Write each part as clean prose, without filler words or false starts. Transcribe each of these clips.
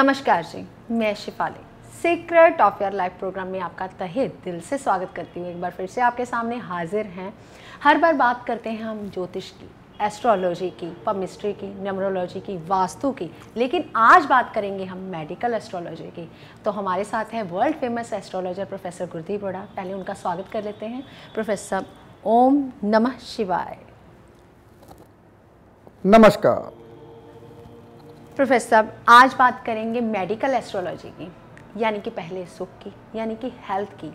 नमस्कार जी, मैं Shifali secret of your life programme में आपका तहे दिल से स्वागत करती हूँ। एक बार फिर से आपके सामने हाजिर हैं। हर बार बात करते हैं हम ज्योतिष की, एस्ट्रोलॉजी की, पमिस्ट्री की, न्यूमरोलॉजी की, वास्तु की, लेकिन आज बात करेंगे हम मेडिकल एस्ट्रोलॉजी की। तो हमारे साथ है world famous astrologer professor Gurdeep रोड़ा। पहले उनका स्वागत कर लेते हैं। प्रोफेसर, ओम नमः शिवाय। नमस्कार प्रोफेसर, आज बात करेंगे मेडिकल एस्ट्रोलॉजी की, यानी कि पहले सुख की, यानी कि हेल्थ की।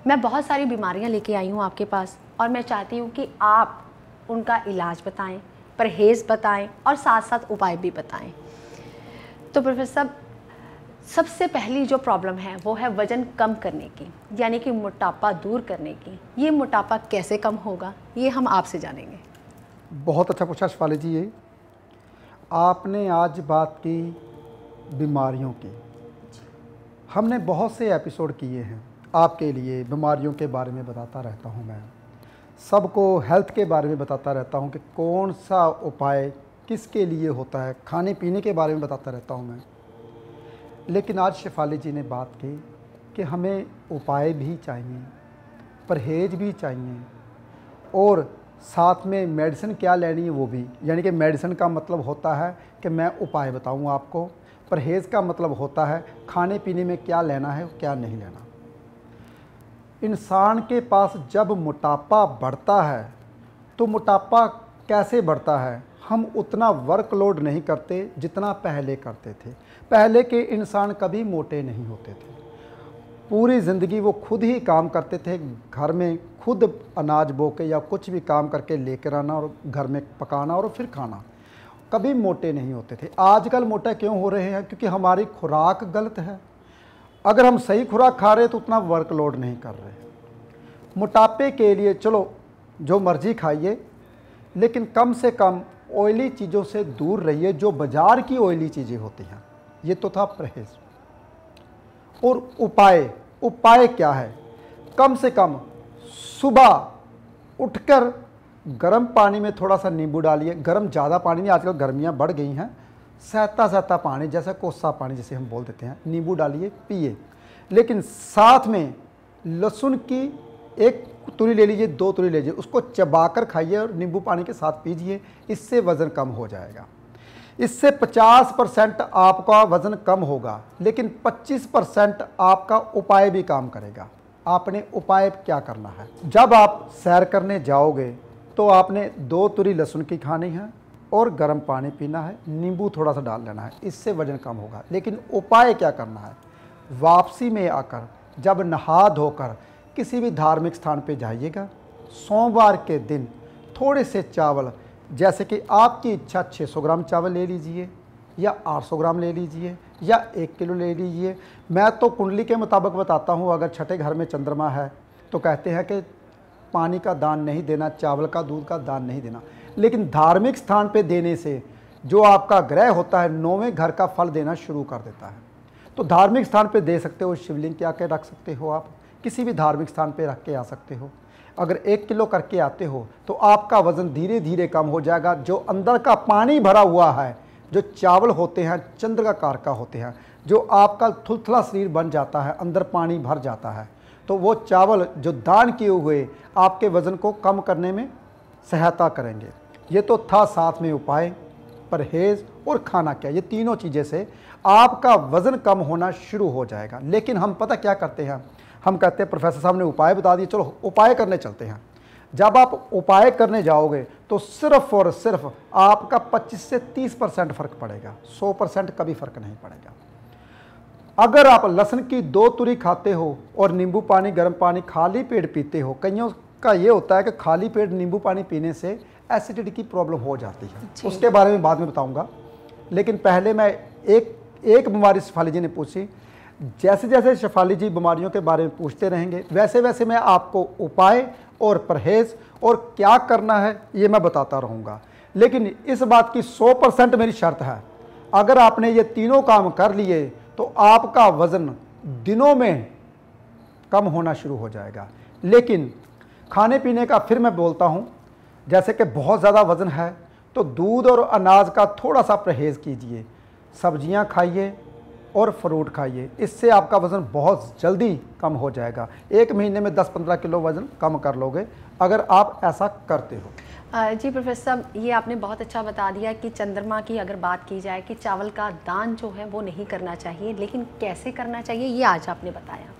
मैं बहुत सारी बीमारियां लेके आई हूं आपके पास और मैं चाहती हूं कि आप उनका इलाज बताएं, परहेज़ बताएं और साथ साथ उपाय भी बताएं। तो प्रोफेसर, सबसे पहली जो प्रॉब्लम है वो है वज़न कम करने की, यानी कि मोटापा दूर करने की। ये मोटापा कैसे कम होगा, ये हम आपसे जानेंगे। बहुत अच्छा पूछा शिफाली जी। ये आपने आज बात की बीमारियों की। हमने बहुत से एपिसोड किए हैं आपके लिए, बीमारियों के बारे में बताता रहता हूं मैं, सबको हेल्थ के बारे में बताता रहता हूं कि कौन सा उपाय किसके लिए होता है, खाने पीने के बारे में बताता रहता हूं मैं। लेकिन आज शिफाली जी ने बात की कि हमें उपाय भी चाहिए, परहेज भी चाहिए और साथ में मेडिसिन क्या लेनी है वो भी। यानी कि मेडिसिन का मतलब होता है कि मैं उपाय बताऊं आपको, परहेज़ का मतलब होता है खाने पीने में क्या लेना है क्या नहीं लेना। इंसान के पास जब मोटापा बढ़ता है तो मोटापा कैसे बढ़ता है, हम उतना वर्कलोड नहीं करते जितना पहले करते थे। पहले के इंसान कभी मोटे नहीं होते थे, पूरी ज़िंदगी वो खुद ही काम करते थे, घर में खुद अनाज बो के या कुछ भी काम करके लेकर आना और घर में पकाना और फिर खाना, कभी मोटे नहीं होते थे। आजकल मोटे क्यों हो रहे हैं? क्योंकि हमारी खुराक गलत है। अगर हम सही खुराक खा रहे हैं तो उतना वर्कलोड नहीं कर रहे। मोटापे के लिए चलो जो मर्जी खाइए, लेकिन कम से कम ऑयली चीज़ों से दूर रहिए, जो बाज़ार की ऑयली चीज़ें होती हैं। ये तो था परहेज़। और उपाय क्या है? कम से कम सुबह उठकर गर्म पानी में थोड़ा सा नींबू डालिए। गर्म ज़्यादा पानी नहीं, आजकल गर्मियाँ बढ़ गई हैं, सहता पानी, जैसा कोसा पानी जिसे हम बोल देते हैं, नींबू डालिए, पिए। लेकिन साथ में लहसुन की एक तुरी ले लीजिए, 2 तुरी ले लीजिए, उसको चबाकर खाइए और नींबू पानी के साथ पीजिए। इससे वज़न कम हो जाएगा। इससे 50% आपका वज़न कम होगा, लेकिन 25% आपका उपाय भी काम करेगा। आपने उपाय क्या करना है? जब आप सैर करने जाओगे तो आपने 2 तुरी लहसुन की खानी है और गर्म पानी पीना है, नींबू थोड़ा सा डाल लेना है, इससे वज़न कम होगा। लेकिन उपाय क्या करना है? वापसी में आकर जब नहा धोकर किसी भी धार्मिक स्थान पे जाइएगा, सोमवार के दिन थोड़े से चावल, जैसे कि आपकी इच्छा 600 ग्राम चावल ले लीजिए या 800 ग्राम ले लीजिए या 1 किलो ले लीजिए। मैं तो कुंडली के मुताबिक बताता हूँ। अगर छठे घर में चंद्रमा है तो कहते हैं कि पानी का दान नहीं देना, चावल का, दूध का दान नहीं देना। लेकिन धार्मिक स्थान पे देने से जो आपका ग्रह होता है 9वें घर का फल देना शुरू कर देता है। तो धार्मिक स्थान पे दे सकते हो, शिवलिंग के आके रख सकते हो, आप किसी भी धार्मिक स्थान पे रख के आ सकते हो। अगर 1 किलो करके आते हो तो आपका वज़न धीरे धीरे कम हो जाएगा। जो अंदर का पानी भरा हुआ है, जो चावल होते हैं चंद्र का कार का होते हैं, जो आपका थुलथुला शरीर बन जाता है, अंदर पानी भर जाता है, तो वो चावल जो दान किए हुए आपके वज़न को कम करने में सहायता करेंगे। ये तो था साथ में उपाय, परहेज़ और खाना क्या, ये तीनों चीज़ें से आपका वज़न कम होना शुरू हो जाएगा। लेकिन हम पता क्या करते हैं, हम कहते हैं प्रोफेसर साहब ने उपाय बता दिए, चलो उपाय करने चलते हैं। जब आप उपाय करने जाओगे तो सिर्फ और सिर्फ आपका 25 से 30% फ़र्क पड़ेगा, 100% कभी फ़र्क नहीं पड़ेगा। अगर आप लहसुन की 2 तुरी खाते हो और नींबू पानी, गर्म पानी खाली पेट पीते हो, कईयों का ये होता है कि खाली पेट नींबू पानी पीने से एसिडिटी की प्रॉब्लम हो जाती है, उसके बारे में बाद में बताऊंगा। लेकिन पहले मैं एक बीमारी शिफाली जी ने पूछी। जैसे जैसे शिफाली जी बीमारियों के बारे में पूछते रहेंगे, वैसे वैसे मैं आपको उपाय और परहेज़ और क्या करना है ये मैं बताता रहूँगा। लेकिन इस बात की 100% मेरी शर्त है, अगर आपने ये तीनों काम कर लिए तो आपका वज़न दिनों में कम होना शुरू हो जाएगा। लेकिन खाने पीने का फिर मैं बोलता हूँ, जैसे कि बहुत ज़्यादा वज़न है तो दूध और अनाज का थोड़ा सा परहेज़ कीजिए, सब्जियाँ खाइए और फ्रूट खाइए। इससे आपका वज़न बहुत जल्दी कम हो जाएगा। 1 महीने में 10-15 किलो वज़न कम कर लोगे अगर आप ऐसा करते हो। जी प्रोफेसर साहब, ये आपने बहुत अच्छा बता दिया कि चंद्रमा की अगर बात की जाए कि चावल का दान जो है वो नहीं करना चाहिए, लेकिन कैसे करना चाहिए ये आज आपने बताया।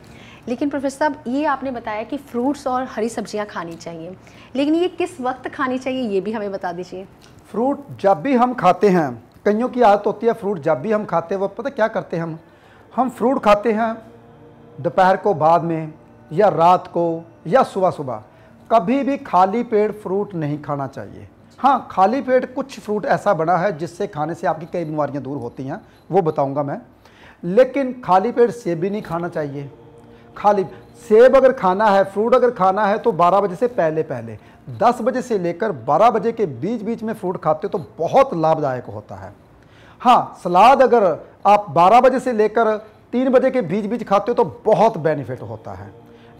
लेकिन प्रोफेसर साहब, ये आपने बताया कि फ्रूट्स और हरी सब्जियां खानी चाहिए, लेकिन ये किस वक्त खानी चाहिए ये भी हमें बता दीजिए। फ्रूट जब भी हम खाते हैं, कईयों की आदत होती है फ्रूट जब भी हम खाते हैं वो पता क्या करते हैं, हम फ्रूट खाते हैं दोपहर को बाद में या रात को या सुबह सुबह। कभी भी खाली पेट फ्रूट नहीं खाना चाहिए। हाँ, खाली पेट कुछ फ्रूट ऐसा बना है जिससे खाने से आपकी कई बीमारियां दूर होती हैं, वो बताऊंगा मैं। लेकिन खाली पेट सेब भी नहीं खाना चाहिए। खाली सेब अगर खाना है, फ्रूट अगर खाना है तो 12 बजे से पहले पहले, 10 बजे से लेकर 12 बजे के बीच बीच में फ्रूट खाते हो तो बहुत लाभदायक होता है। हाँ, सलाद अगर आप 12 बजे से लेकर 3 बजे के बीच बीच खाते हो तो बहुत बेनिफिट होता है।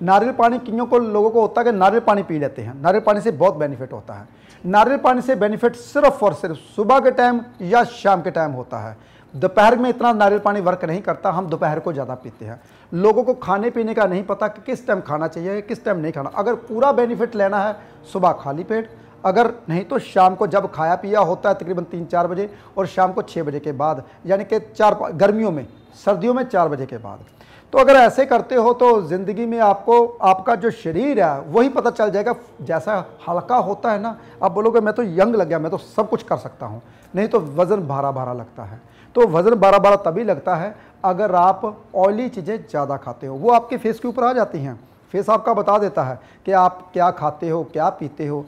नारियल पानी किन्हीं को लोगों को होता है कि नारियल पानी पी लेते हैं, नारियल पानी से बहुत बेनिफिट होता है। नारियल पानी से बेनिफिट सिर्फ और सिर्फ सुबह के टाइम या शाम के टाइम होता है। दोपहर में इतना नारियल पानी वर्क नहीं करता, हम दोपहर को ज़्यादा पीते हैं। लोगों को खाने पीने का नहीं पता कि किस टाइम खाना चाहिए किस टाइम नहीं खाना। अगर पूरा बेनिफिट लेना है सुबह खाली पेट, अगर नहीं तो शाम को जब खाया पिया होता है तकरीबन 3-4 बजे, और शाम को 6 बजे के बाद, यानी कि गर्मियों में, सर्दियों में 4 बजे के बाद। तो अगर ऐसे करते हो तो ज़िंदगी में आपको आपका जो शरीर है वही पता चल जाएगा। जैसा हल्का होता है ना, आप बोलोगे मैं तो यंग लग गया, मैं तो सब कुछ कर सकता हूँ, नहीं तो वज़न भारा भारा लगता है। तो वज़न भारा भारा तभी लगता है अगर आप ऑयली चीज़ें ज़्यादा खाते हो, वो आपके फेस के ऊपर आ जाती हैं। फेस आपका बता देता है कि आप क्या खाते हो क्या पीते हो।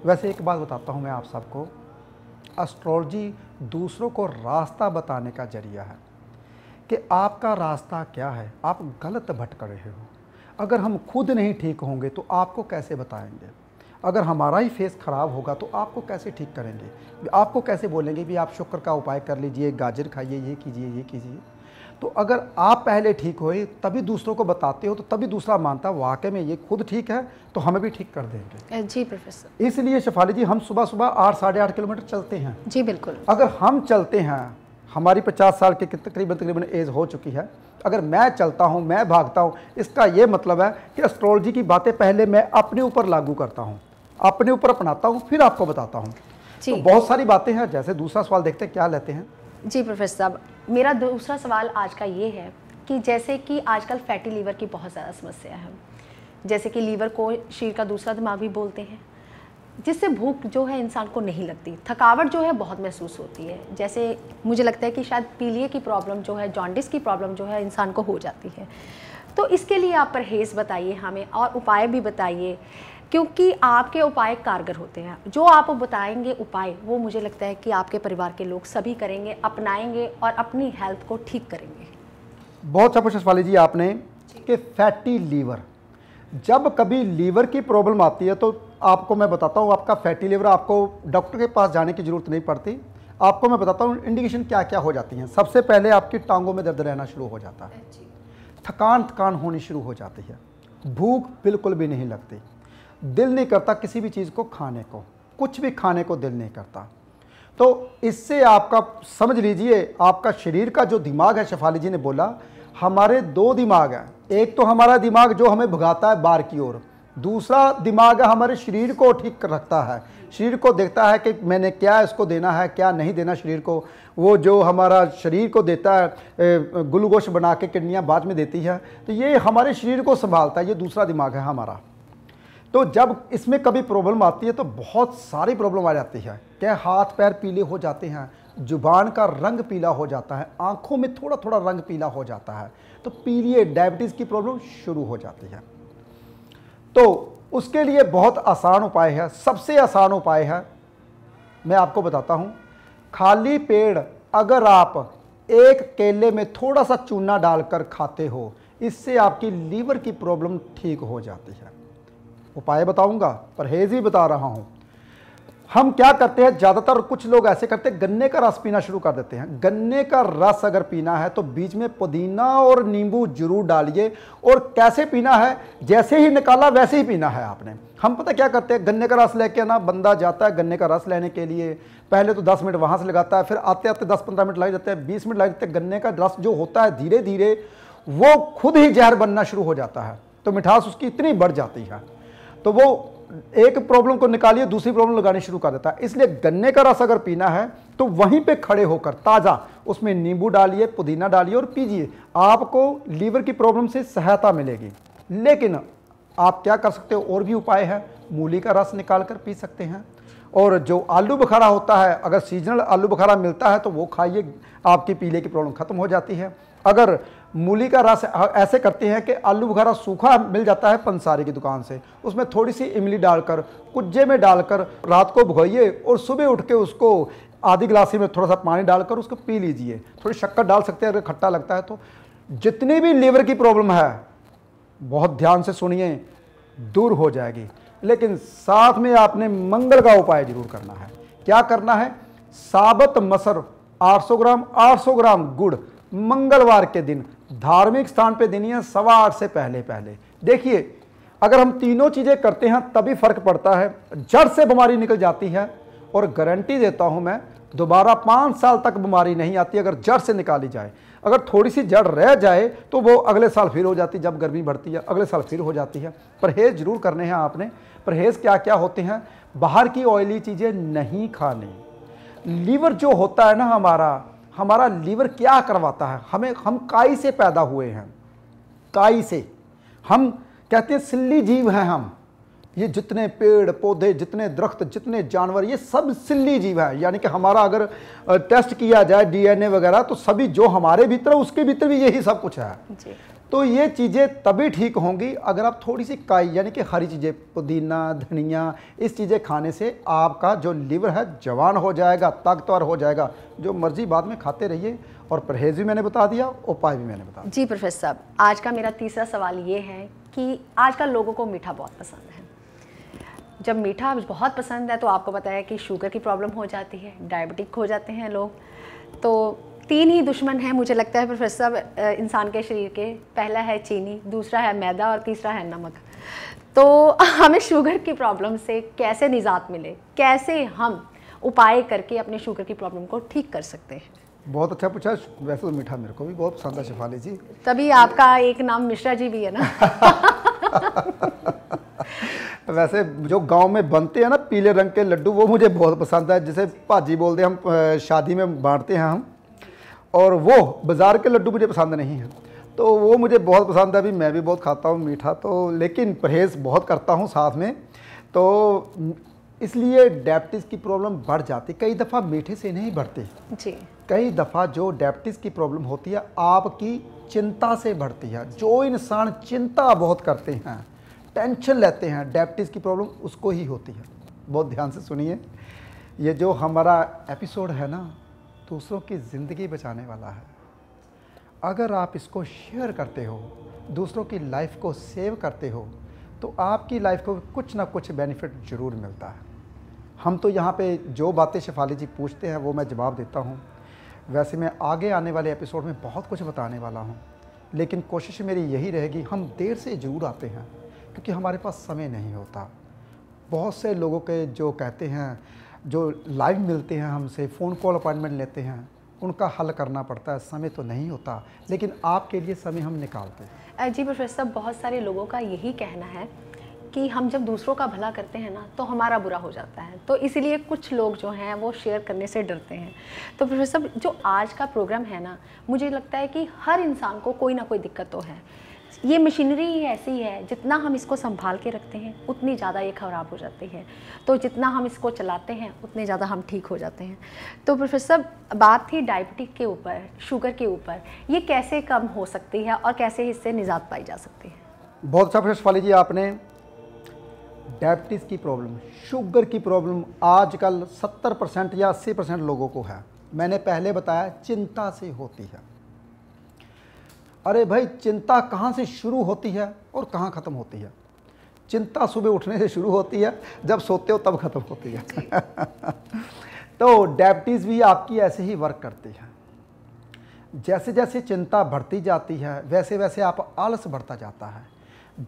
वैसे एक बात बताता हूँ मैं आप सबको, एस्ट्रोलॉजी दूसरों को रास्ता बताने का जरिया है कि आपका रास्ता क्या है, आप गलत भटक रहे हो। अगर हम खुद नहीं ठीक होंगे तो आपको कैसे बताएंगे? अगर हमारा ही फेस ख़राब होगा तो आपको कैसे ठीक करेंगे? आपको कैसे बोलेंगे भी आप शुक्र का उपाय कर लीजिए, गाजर खाइए, ये कीजिए ये कीजिए। तो अगर आप पहले ठीक होए तभी दूसरों को बताते हो तो तभी दूसरा मानता वाकई में ये खुद ठीक है तो हमें भी ठीक कर देंगे। जी प्रोफेसर। इसलिए शेफाली जी, हम सुबह सुबह 8-8.5 किलोमीटर चलते हैं। जी बिल्कुल। अगर हम चलते हैं, हमारी 50 साल की तकरीबन एज हो चुकी है, अगर मैं चलता हूं, मैं भागता हूं, इसका ये मतलब है कि एस्ट्रोलॉजी की बातें पहले मैं अपने ऊपर लागू करता हूं, अपने ऊपर अपनाता हूं, फिर आपको बताता हूं। तो बहुत सारी बातें हैं। जैसे दूसरा सवाल देखते हैं क्या लेते हैं। जी प्रोफेसर साहब, मेरा दूसरा सवाल आज का ये है कि जैसे कि आजकल फैटी लीवर की बहुत ज़्यादा समस्या है, जैसे कि लीवर को शरीर का दूसरा दिमाग भी बोलते हैं, जिससे भूख जो है इंसान को नहीं लगती, थकावट जो है बहुत महसूस होती है। जैसे मुझे लगता है कि शायद पीलिए की प्रॉब्लम जो है, जॉन्डिस की प्रॉब्लम जो है इंसान को हो जाती है। तो इसके लिए आप परहेज़ बताइए हमें और उपाय भी बताइए, क्योंकि आपके उपाय कारगर होते हैं। जो आप बताएंगे उपाय, वो मुझे लगता है कि आपके परिवार के लोग सभी करेंगे, अपनाएंगे और अपनी हेल्थ को ठीक करेंगे। बहुत अच्छा पूछा शिफाली जी आपने कि फैटी लीवर, जब कभी लीवर की प्रॉब्लम आती है तो आपको मैं बताता हूँ, आपका फैटी लीवर, आपको डॉक्टर के पास जाने की ज़रूरत नहीं पड़ती। आपको मैं बताता हूँ इंडिकेशन क्या क्या हो जाती हैं। सबसे पहले आपकी टांगों में दर्द रहना शुरू हो जाता है, थकान होनी शुरू हो जाती है, भूख बिल्कुल भी नहीं लगती, दिल नहीं करता किसी भी चीज़ को खाने को, कुछ भी खाने को दिल नहीं करता। तो इससे आपका समझ लीजिए, आपका शरीर का जो दिमाग है, शेफाली जी ने बोला हमारे 2 दिमाग हैं। एक तो हमारा दिमाग जो हमें भगाता है बाहर की ओर, दूसरा दिमाग है हमारे शरीर को ठीक रखता है, शरीर को देखता है कि मैंने क्या इसको देना है क्या नहीं देना शरीर को। वो जो हमारा शरीर को देता है ग्लूकोज बना के किडनियाँ बाद में देती है, तो ये हमारे शरीर को संभालता है, ये दूसरा दिमाग है हमारा। तो जब इसमें कभी प्रॉब्लम आती है तो बहुत सारी प्रॉब्लम आ जाती है, क्या हाथ पैर पीले हो जाते हैं, जुबान का रंग पीला हो जाता है, आंखों में थोड़ा थोड़ा रंग पीला हो जाता है, तो पीलिए डायबिटीज़ की प्रॉब्लम शुरू हो जाती है। तो उसके लिए बहुत आसान उपाय है, सबसे आसान उपाय है, मैं आपको बताता हूँ। खाली पेट अगर आप एक केले में थोड़ा सा चूना डालकर खाते हो, इससे आपकी लीवर की प्रॉब्लम ठीक हो जाती है। उपाय बताऊंगा, परहेज भी बता रहा हूं। हम क्या करते हैं, ज़्यादातर कुछ लोग ऐसे करते हैं, गन्ने का रस पीना शुरू कर देते हैं। गन्ने का रस अगर पीना है तो बीच में पुदीना और नींबू जरूर डालिए। और कैसे पीना है, जैसे ही निकाला वैसे ही पीना है आपने। हम पता क्या करते हैं, गन्ने का रस लेके ना बंदा जाता है गन्ने का रस लेने के लिए, पहले तो 10 मिनट वहाँ से लगाता है, फिर आते आते 10-15 मिनट लग जाते हैं, 20 मिनट लग जाते हैं। गन्ने का रस जो होता है धीरे धीरे वो खुद ही जहर बनना शुरू हो जाता है, तो मिठास उसकी इतनी बढ़ जाती है, तो वो एक प्रॉब्लम को निकालिए दूसरी प्रॉब्लम लगानी शुरू कर देता है। इसलिए गन्ने का रस अगर पीना है तो वहीं पे खड़े होकर ताज़ा उसमें नींबू डालिए, पुदीना डालिए और पीजिए। आपको लीवर की प्रॉब्लम से सहायता मिलेगी। लेकिन आप क्या कर सकते हो, और भी उपाय है। मूली का रस निकाल कर पी सकते हैं। और जो आलू बुखारा होता है, अगर सीजनल आलू बुखारा मिलता है तो वो खाइए, आपकी पीले की प्रॉब्लम खत्म हो जाती है। अगर मूली का रस ऐसे करते हैं कि आलू बुखारा सूखा मिल जाता है पंसारी की दुकान से, उसमें थोड़ी सी इमली डालकर कुज्जे में डालकर रात को भिगोइए और सुबह उठ के उसको आधी गिलासी में थोड़ा सा पानी डालकर उसको पी लीजिए। थोड़ी शक्कर डाल सकते हैं अगर खट्टा लगता है तो। जितनी भी लीवर की प्रॉब्लम है, बहुत ध्यान से सुनिए, दूर हो जाएगी। लेकिन साथ में आपने मंगल का उपाय जरूर करना है। क्या करना है, साबुत मसर 800 ग्राम गुड़ मंगलवार के दिन धार्मिक स्थान पे देनी है 8:15 से पहले। देखिए, अगर हम तीनों चीज़ें करते हैं तभी फर्क पड़ता है, जड़ से बीमारी निकल जाती है। और गारंटी देता हूं मैं, दोबारा 5 साल तक बीमारी नहीं आती अगर जड़ से निकाली जाए। अगर थोड़ी सी जड़ रह जाए तो वो अगले साल फिर हो जाती है, जब गर्मी बढ़ती है अगले साल फिर हो जाती है। परहेज़ जरूर करने हैं आपने। परहेज़ क्या क्या होते हैं, बाहर की ऑयली चीज़ें नहीं खानी। लीवर जो होता है ना हमारा लीवर क्या करवाता है, हम काई से पैदा हुए हैं, काई से। हम कहते हैं सिल्ली जीव हैं हम। ये जितने पेड़ पौधे, जितने दरख्त, जितने जानवर, ये सब सिल्ली जीव है। यानी कि हमारा अगर टेस्ट किया जाए डीएनए वगैरह तो सभी जो हमारे भीतर, उसके भीतर भी यही सब कुछ है जी। तो ये चीज़ें तभी ठीक होंगी अगर आप थोड़ी सी काई यानी कि हरी चीज़ें, पुदीना, धनिया, इस चीज़ें खाने से आपका जो लीवर है जवान हो जाएगा, ताकतवर हो जाएगा। जो मर्जी बाद में खाते रहिए। और परहेज़ भी मैंने बता दिया, उपाय भी मैंने बता दिया। जी प्रोफेसर साहब, आज का मेरा तीसरा सवाल ये है कि आजकल लोगों को मीठा बहुत पसंद है। जब मीठा बहुत पसंद है तो आपको पता है कि शुगर की प्रॉब्लम हो जाती है, डायबिटिक हो जाते हैं लोग। तो 3 ही दुश्मन हैं मुझे लगता है प्रोफेसर साहब इंसान के शरीर के। पहला है चीनी, दूसरा है मैदा और तीसरा है नमक। तो हमें शुगर की प्रॉब्लम से कैसे निजात मिले, कैसे हम उपाय करके अपने शुगर की प्रॉब्लम को ठीक कर सकते हैं? बहुत अच्छा पूछा। वैसे तो मीठा मेरे को भी बहुत पसंद है शेफाली जी। तभी आपका एक नाम मिश्रा जी भी है ना। वैसे जो गांव में बनते हैं ना पीले रंग के लड्डू, वो मुझे बहुत पसंद है। जैसे भाजी बोलते हैं हम, शादी में बांटते हैं हम, और वो बाज़ार के लड्डू मुझे पसंद नहीं है। तो वो मुझे बहुत पसंद है। अभी मैं भी बहुत खाता हूँ मीठा, तो लेकिन परहेज़ बहुत करता हूँ साथ में। तो इसलिए डायबिटीज़ की प्रॉब्लम बढ़ जाती। कई दफ़ा मीठे से नहीं बढ़ती जी, कई दफ़ा जो डायबिटीज़ की प्रॉब्लम होती है आपकी चिंता से बढ़ती है। जो इंसान चिंता बहुत करते हैं, टेंशन लेते हैं, डायबिटीज़ की प्रॉब्लम उसको ही होती है। बहुत ध्यान से सुनिए, ये जो हमारा एपिसोड है ना, दूसरों की ज़िंदगी बचाने वाला है। अगर आप इसको शेयर करते हो, दूसरों की लाइफ को सेव करते हो, तो आपकी लाइफ को कुछ ना कुछ बेनिफिट ज़रूर मिलता है। हम तो यहाँ पे जो बातें शेफाली जी पूछते हैं वो मैं जवाब देता हूँ। वैसे मैं आगे आने वाले एपिसोड में बहुत कुछ बताने वाला हूँ, लेकिन कोशिश मेरी यही रहेगी, हम देर से ज़रूर आते हैं क्योंकि हमारे पास समय नहीं होता। बहुत से लोगों के जो कहते हैं, जो लाइव मिलते हैं हमसे, फ़ोन कॉल अपॉइंटमेंट लेते हैं, उनका हल करना पड़ता है, समय तो नहीं होता। लेकिन आपके लिए समय हम निकालते हैं। जी प्रोफेसर साहब, बहुत सारे लोगों का यही कहना है कि हम जब दूसरों का भला करते हैं ना तो हमारा बुरा हो जाता है, तो इसीलिए कुछ लोग जो हैं वो शेयर करने से डरते हैं। तो प्रोफेसर साहब, जो आज का प्रोग्राम है ना, मुझे लगता है कि हर इंसान को कोई ना कोई दिक्कत तो है। ये मशीनरी ही ऐसी है, जितना हम इसको संभाल के रखते हैं उतनी ज़्यादा ये ख़राब हो जाती है। तो जितना हम इसको चलाते हैं उतने ज़्यादा हम ठीक हो जाते हैं। तो प्रोफेसर, बात थी डायबिटिक के ऊपर, शुगर के ऊपर, ये कैसे कम हो सकती है और कैसे इससे निजात पाई जा सकती है? बहुत अच्छा प्रश्न शेफाली जी आपने। डायबिटीज़ की प्रॉब्लम, शुगर की प्रॉब्लम आजकल 70% या 80% लोगों को है। मैंने पहले बताया चिंता से होती है। अरे भाई, चिंता कहाँ से शुरू होती है और कहाँ ख़त्म होती है? चिंता सुबह उठने से शुरू होती है, जब सोते हो तब खत्म होती है। तो डायबिटीज़ भी आपकी ऐसे ही वर्क करती है। जैसे जैसे चिंता बढ़ती जाती है वैसे वैसे आप आलस बढ़ता जाता है।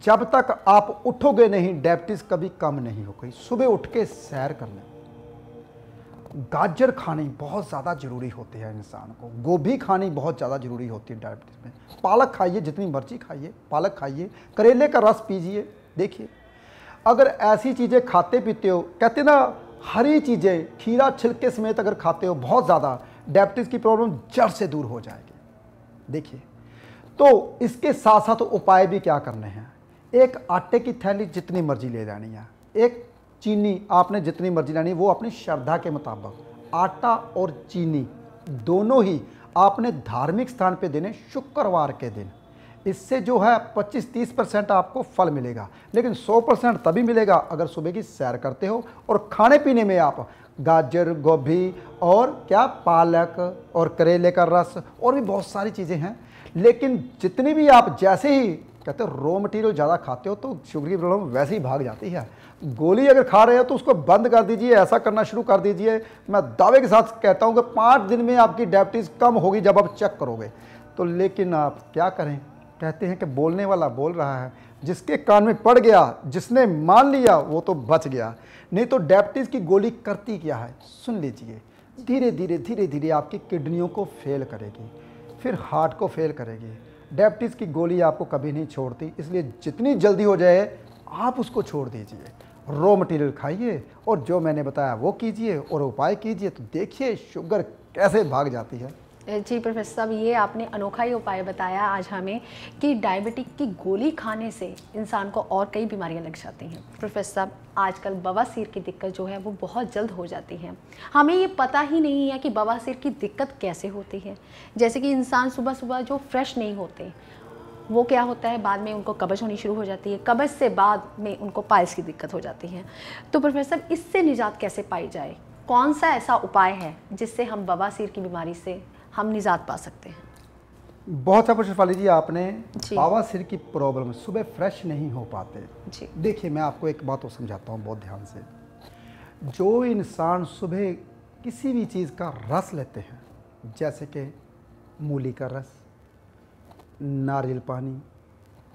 जब तक आप उठोगे नहीं डायबिटीज़ कभी कम नहीं होगी। सुबह उठ के सैर करना, गाजर खानी बहुत ज़्यादा ज़रूरी होती है इंसान को, गोभी खानी बहुत ज़्यादा ज़रूरी होती है डायबिटीज़ में। पालक खाइए, जितनी मर्जी खाइए, पालक खाइए, करेले का रस पीजिए। देखिए अगर ऐसी चीज़ें खाते पीते हो, कहते ना हरी चीज़ें, खीरा छिलके समेत अगर खाते हो बहुत ज़्यादा, डायबिटीज़ की प्रॉब्लम जड़ से दूर हो जाएगी। देखिए तो इसके साथ साथ उपाय भी क्या करने हैं। एक आटे की थैली जितनी मर्जी ले जानी है, एक चीनी आपने जितनी मर्जी लेनी है, वो अपनी श्रद्धा के मुताबिक। आटा और चीनी दोनों ही आपने धार्मिक स्थान पे देने शुक्रवार के दिन। इससे जो है 25-30% आपको फल मिलेगा, लेकिन 100% तभी मिलेगा अगर सुबह की सैर करते हो और खाने पीने में आप गाजर, गोभी और क्या पालक और करेले का रस और भी बहुत सारी चीज़ें हैं। लेकिन जितनी भी आप जैसे ही कहते हो रॉ मटेरियल ज़्यादा खाते हो तो शुगर की प्रॉब्लम वैसे ही भाग जाती है। गोली अगर खा रहे हो तो उसको बंद कर दीजिए, ऐसा करना शुरू कर दीजिए। मैं दावे के साथ कहता हूँ कि 5 दिन में आपकी डायबिटीज़ कम होगी जब आप चेक करोगे तो। लेकिन आप क्या करें, कहते हैं कि बोलने वाला बोल रहा है, जिसके कान में पड़ गया, जिसने मान लिया वो तो बच गया। नहीं तो डायबिटीज़ की गोली करती क्या है सुन लीजिए। धीरे धीरे आपकी किडनियों को फेल करेगी, फिर हार्ट को फेल करेगी। डायबिटीज़ की गोली आपको कभी नहीं छोड़ती, इसलिए जितनी जल्दी हो जाए आप उसको छोड़ दीजिए। रॉ मटेरियल खाइए और जो मैंने बताया वो कीजिए और उपाय कीजिए, तो देखिए शुगर कैसे भाग जाती है। जी प्रोफेसर साहब, ये आपने अनोखा ही उपाय बताया आज हमें कि डायबिटिक की गोली खाने से इंसान को और कई बीमारियां लग जाती हैं। प्रोफेसर साहब, आजकल बवासीर की दिक्कत जो है वो बहुत जल्द हो जाती है। हमें ये पता ही नहीं है कि बवासीर की दिक्कत कैसे होती है। जैसे कि इंसान सुबह सुबह जो फ्रेश नहीं होते, वो क्या होता है, बाद में उनको कब्ज़ होनी शुरू हो जाती है, कब्ज़ से बाद में उनको पाइल्स की दिक्कत हो जाती है। तो प्रोफेसर साहब, इससे निजात कैसे पाई जाए? कौन सा ऐसा उपाय है जिससे हम बवासीर की बीमारी से हम निजात पा सकते हैं? बहुत अच्छा पूछा शेफाली जी आपने। बवासीर की प्रॉब्लम, सुबह फ्रेश नहीं हो पाते जी। देखिए मैं आपको एक बात और समझाता हूँ बहुत ध्यान से। जो इंसान सुबह किसी भी चीज़ का रस लेते हैं, जैसे कि मूली का रस, नारियल पानी,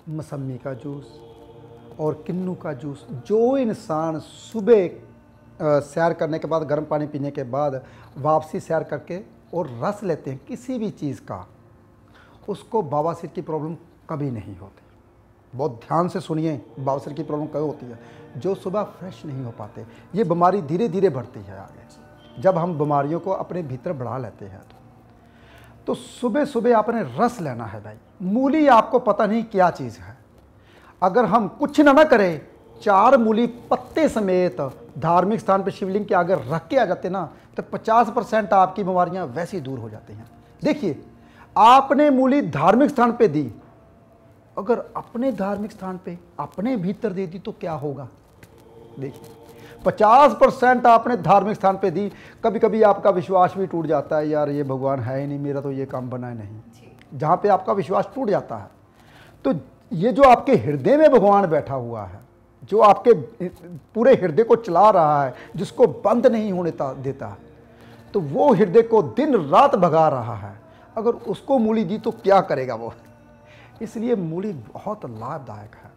मौसमी का जूस और किन्नू का जूस, जो इंसान सुबह सैर करने के बाद, गर्म पानी पीने के बाद वापसी सैर करके और रस लेते हैं किसी भी चीज़ का, उसको बवासीर की प्रॉब्लम कभी नहीं होती। बहुत ध्यान से सुनिए, बवासीर की प्रॉब्लम कब होती है? जो सुबह फ्रेश नहीं हो पाते। ये बीमारी धीरे धीरे बढ़ती है आगे, जब हम बीमारियों को अपने भीतर बढ़ा लेते हैं। तो सुबह सुबह आपने रस लेना है भाई। मूली आपको पता नहीं क्या चीज़ है, अगर हम कुछ ना करें, 4 मूली पत्ते समेत धार्मिक स्थान पर शिवलिंग के आगे रख के आ जाते ना, तो 50% आपकी बीमारियां वैसे ही दूर हो जाती हैं। देखिए आपने मूली धार्मिक स्थान पे दी, अगर अपने धार्मिक स्थान पे अपने भीतर दे दी तो क्या होगा? देखिए 50% आपने धार्मिक स्थान पे दी, कभी कभी आपका विश्वास भी टूट जाता है, यार ये भगवान है ही नहीं, मेरा तो ये काम बना नहीं। जहाँ पे आपका विश्वास टूट जाता है, तो ये जो आपके हृदय में भगवान बैठा हुआ है, जो आपके पूरे हृदय को चला रहा है, जिसको बंद नहीं होने देता, तो वो हृदय को दिन रात भगा रहा है। अगर उसको मूली दी तो क्या करेगा वो? इसलिए मूली बहुत लाभदायक है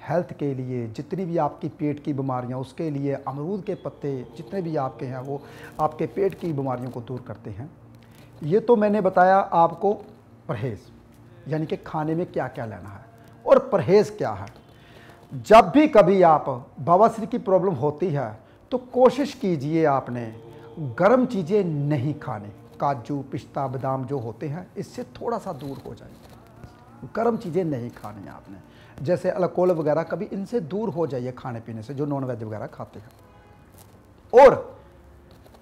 हेल्थ के लिए। जितनी भी आपकी पेट की बीमारियां, उसके लिए अमरूद के पत्ते जितने भी आपके हैं वो आपके पेट की बीमारियों को दूर करते हैं। ये तो मैंने बताया आपको परहेज़, यानी कि खाने में क्या क्या लेना है। और परहेज़ क्या है? जब भी कभी आप बवासीर की प्रॉब्लम होती है तो कोशिश कीजिए आपने गर्म चीज़ें नहीं खानी। काजू, पिस्ता, बादाम जो होते हैं इससे थोड़ा सा दूर हो जाइए। गर्म चीज़ें नहीं खानी आपने, जैसे अल्कोहल वगैरह, कभी इनसे दूर हो जाइए खाने पीने से, जो नॉन वेज वगैरह खाते हैं। और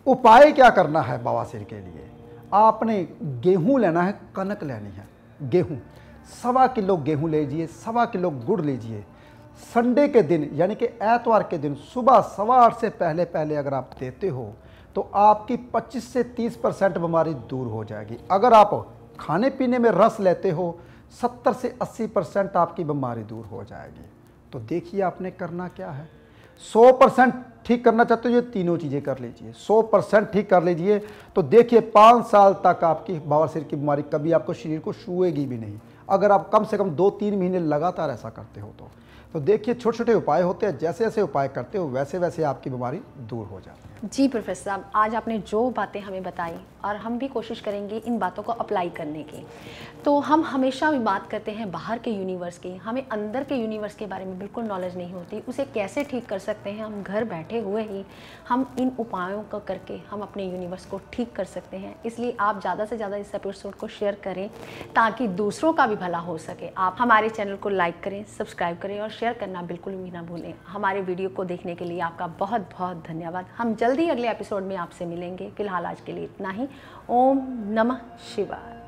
उपाय क्या करना है बवासीर के लिए? आपने गेहूं लेना है, कनक लेनी है। गेहूं 1.25 किलो गेहूं लीजिए, 1.25 किलो गुड़ लीजिए। संडे के दिन यानी कि एतवार के दिन सुबह 8:15 से पहले पहले अगर आप देते हो तो आपकी 25 से 30% बीमारी दूर हो जाएगी। अगर आप खाने पीने में रस लेते हो 70 से 80% आपकी बीमारी दूर हो जाएगी। तो देखिए आपने करना क्या है। 100% ठीक करना चाहते हो, ये तीनों चीज़ें कर लीजिए, 100% ठीक कर लीजिए। तो देखिए 5 साल तक आपकी बवासीर की बीमारी कभी आपको शरीर को छुएगी भी नहीं, अगर आप कम से कम 2-3 महीने लगातार ऐसा करते हो तो देखिए छोटे छोटे उपाय होते हैं, जैसे जैसे उपाय करते हो वैसे वैसे आपकी बीमारी दूर हो जाती है। जी प्रोफेसर साहब, आज आपने जो बातें हमें बताई और हम भी कोशिश करेंगे इन बातों को अप्लाई करने की। तो हम हमेशा भी बात करते हैं बाहर के यूनिवर्स की, हमें अंदर के यूनिवर्स के बारे में बिल्कुल नॉलेज नहीं होती, उसे कैसे ठीक कर सकते हैं। हम घर बैठे हुए ही हम इन उपायों को करके हम अपने यूनिवर्स को ठीक कर सकते हैं। इसलिए आप ज़्यादा से ज़्यादा इस एपिसोड को शेयर करें ताकि दूसरों का भी भला हो सके। आप हमारे चैनल को लाइक करें, सब्सक्राइब करें और शेयर करना बिल्कुल भी ना भूलें। हमारे वीडियो को देखने के लिए आपका बहुत बहुत धन्यवाद। हम जल्दी अगले एपिसोड में आपसे मिलेंगे। फिलहाल आज के लिए इतना ही। ओम नमः शिवाय।